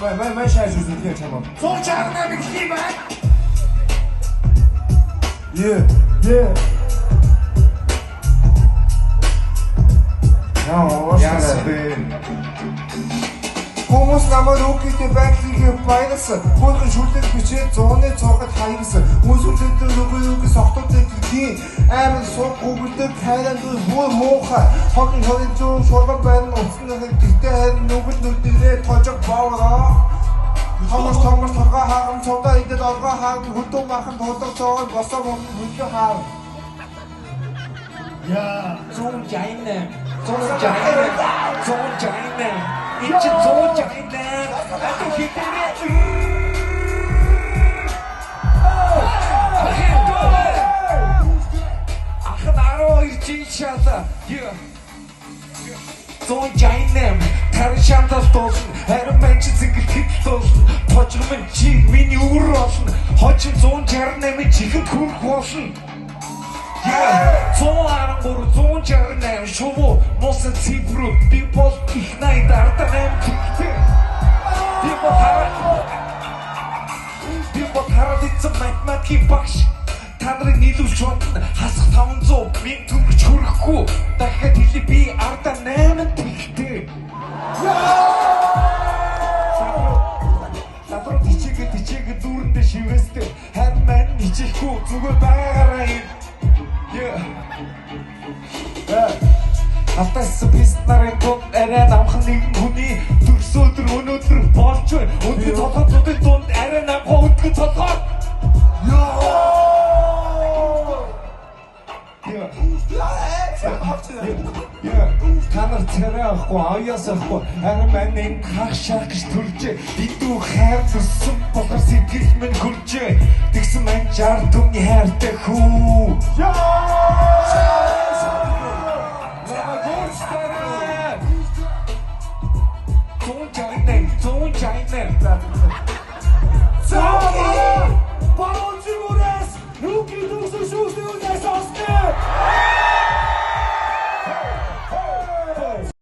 Май шааж үзүүлэх юм чамаа. 168 хийм аа. Yeah. Яасбэ. Хүмүүс намайг үгтэй байхыг баярлсан. Хөргөн шүлэг бичээд 100-ны цогод хаягсан. Хүмүүсүүдээ нөгөө сохтуудыг гин амар суг гүгдэг хайранд бүр муухай. Хогийн зүүн шурган байна уцнах гэхдээ харин нүднээ тожог боороо. Хамаас торгоо хаагам цогоо идэд оргоо хаагам хөдөө махан тулгар цогоо босоо хөдөө хаа. Яа. Зүүн жайнэ. It's a zone China. I don't hit it. Зон China. Таршамдас тоосон. Харин мэн чи зингэл хит тоосон. Точгомын чи миний өр болсон. Хочин 168 чихэн хүрх болсон. Yeah, 163 шувуу мосон цифруу би бол их найдар таам тэгтээ би бол хараад ицэн математикийн багш та нарын нийлүүлж бодно хасах 500 минь төгрөж хөрөхгүй дахиад хэлээ би ардаа 8 тэгтээ Сафро тичээгээ дүүрэндээ шивэстэй харин мань хичээхгүй зүгээр байгаараа юм Алтаас бистнарын дунд арай намхан нэгэн хүний төгсөөдөр өнөөдөр болж байна. Өдөр толгойдын дунд арай намхан өдгөө толгой. Танар царай авахгүй, аяас авахгүй, харин маань энэ хах шах гэж төржээ. Бидүү хайр зүссэн болохоор сэтгэл минь хүржээ. Тэгсэн маань 60 түмний хайртай хүү. Zone China.